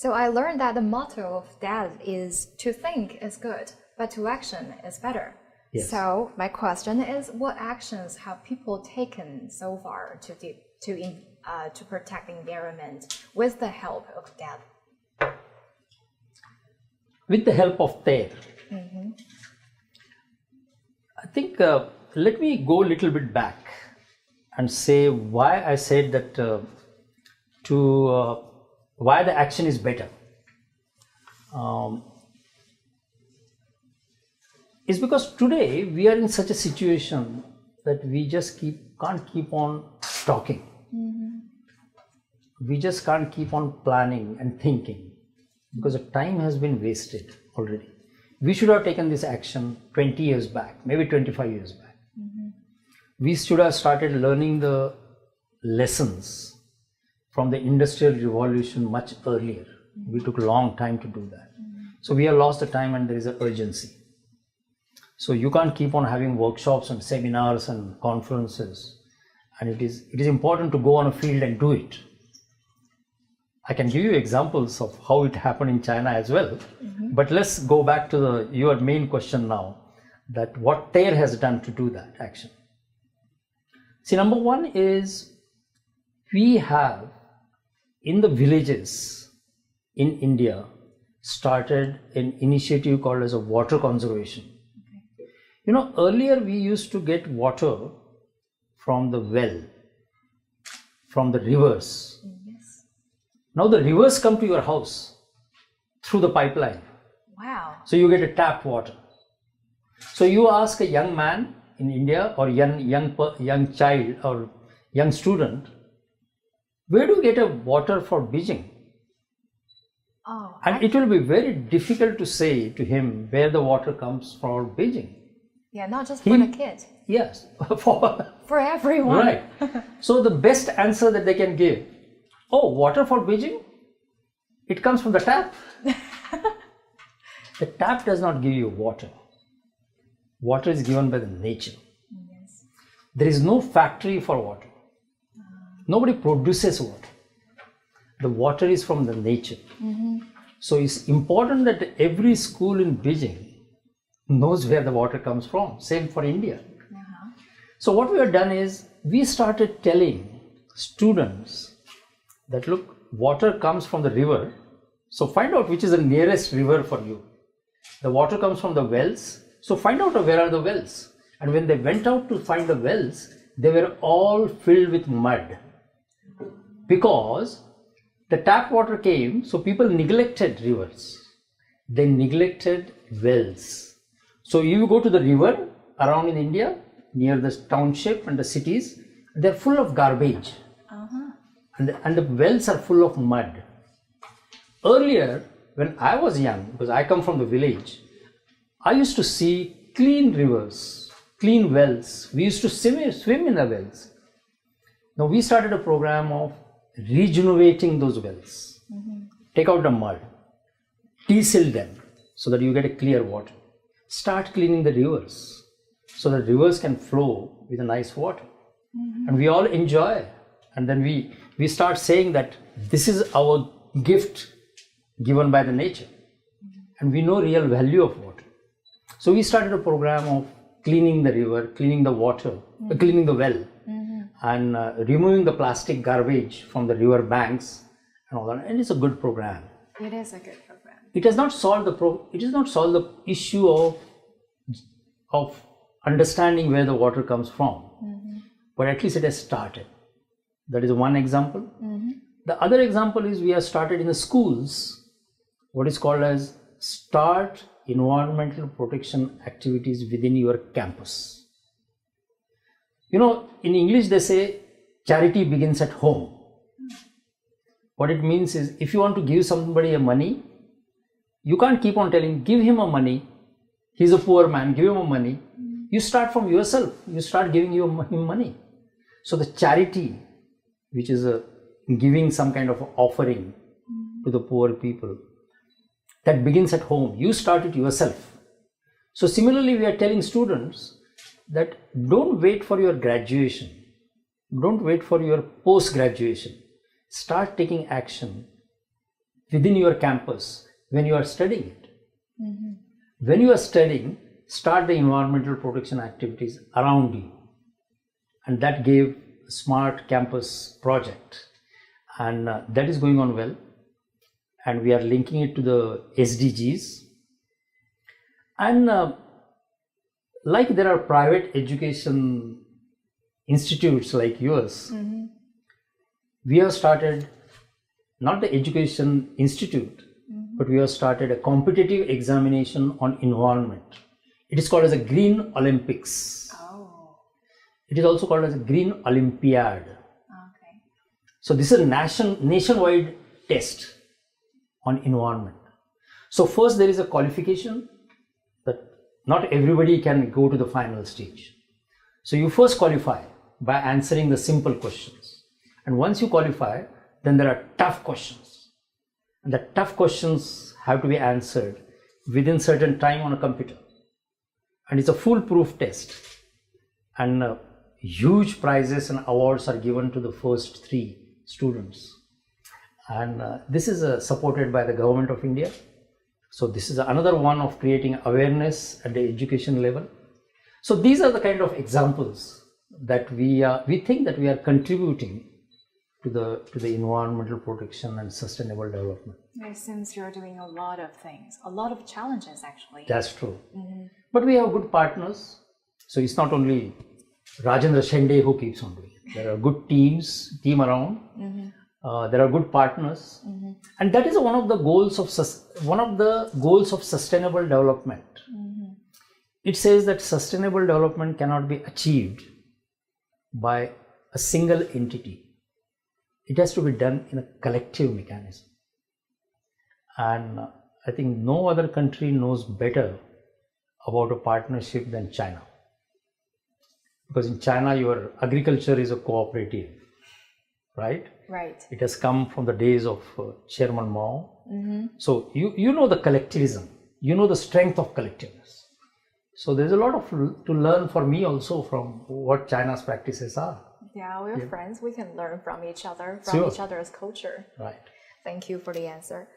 So I learned that the motto of Dad is to think is good, but to action is better. Yes. So my question is, what actions have people taken so far to protect the environment with the help of Dad? With the help of TERRE. I think let me go a little bit back and say why I said that why the action is better. Is because today we are in such a situation that we just can't keep on talking. We just can't keep on planning and thinking because the time has been wasted already. We should have taken this action 20 years back, maybe 25 years back. We should have started learning the lessons from the Industrial Revolution much earlier. We took a long time to do that. So we have lost the time and there is an urgency. So you can't keep on having workshops and seminars and conferences. And it is important to go on a field and do it. I can give you examples of how it happened in China as well. But let's go back to your main question now, that what TERRE has done to do that action. See, number one is we have in the villages in India started an initiative called as a water conservation. You know, earlier we used to get water from the well, from the rivers. Yes. Now the rivers come to your house through the pipeline. Wow. So you get a tap water. So you ask a young man in India or young child or young student, where do you get a water for Beijing? Oh. And it will be very difficult to say to him where the water comes from Beijing. Yeah, not just for the kid. Yes, For everyone. right. So the best answer that they can give, oh, water for Beijing? It comes from the tap. The tap does not give you water. Water is given by the nature. Yes. There is no factory for water. Nobody produces water. The water is from the nature. So it's important that every school in Beijing knows where the water comes from. Same for India. So what we have done is we started telling students that look, water comes from the river. So find out which is the nearest river for you. The water comes from the wells. So find out where are the wells. And when they went out to find the wells, they were all filled with mud. Because the tap water came, so people neglected rivers. They neglected wells. So you go to the river around in India, near the township and the cities, they're full of garbage. And the wells are full of mud. Earlier, when I was young, because I come from the village, I used to see clean rivers, clean wells. We used to swim in the wells. Now we started a program of regenerating those wells. Take out the mud, desil them so that you get a clear water. Start cleaning the rivers so that rivers can flow with a nice water. And we all enjoy. And then we start saying that this is our gift given by the nature. And we know real value of water. So we started a program of cleaning the river, cleaning the water, cleaning the well, and removing the plastic garbage from the river banks and all that. And it's a good program. It is a good program. It has not solved the issue of understanding where the water comes from, but at least it has started. That is one example. The other example is we have started in the schools what is called as start environmental protection activities within your campus. You know, in English they say charity begins at home. What it means is if you want to give somebody a money, you can't keep on telling, give him a money, he's a poor man, give him a money. You start from yourself, you start giving him money. So the charity, which is giving some kind of offering to the poor people, that begins at home. You start it yourself. So similarly, we are telling students that don't wait for your graduation. Don't wait for your post-graduation. Start taking action within your campus when you are studying it. When you are studying, start the environmental protection activities around you. And that gave a smart campus project. And that is going on well. And we are linking it to the SDGs. And like there are private education institutes like yours, we have started not the education institute, but we have started a competitive examination on environment. It is called as a Green Olympics. Oh. It is also called as a Green Olympiad. Okay. So this is a nationwide test on environment. So first there is a qualification that not everybody can go to the final stage. So you first qualify by answering the simple questions. And once you qualify, then there are tough questions. And the tough questions have to be answered within certain time on a computer. And it's a foolproof test. And huge prizes and awards are given to the first 3 students. And this is supported by the government of India. So this is another one of creating awareness at the education level. So these are the kind of examples that we think that we are contributing to the environmental protection and sustainable development. It seems you're doing a lot of things, a lot of challenges actually. That's true. But we have good partners. So it's not only Rajendra Shende who keeps on doing it. There are good team around. There are good partners, and that is one of the goals of sustainable development. It says that sustainable development cannot be achieved by a single entity. It has to be done in a collective mechanism. And I think no other country knows better about a partnership than China. Because in China, your agriculture is a cooperative, right? Right. It has come from the days of Chairman Mao. So you know the collectivism, you know the strength of collectiveness. So there's a lot to learn for me also from what China's practices are. Yeah, we're friends. We can learn from each other, Sure. each other's culture. Right. Thank you for the answer.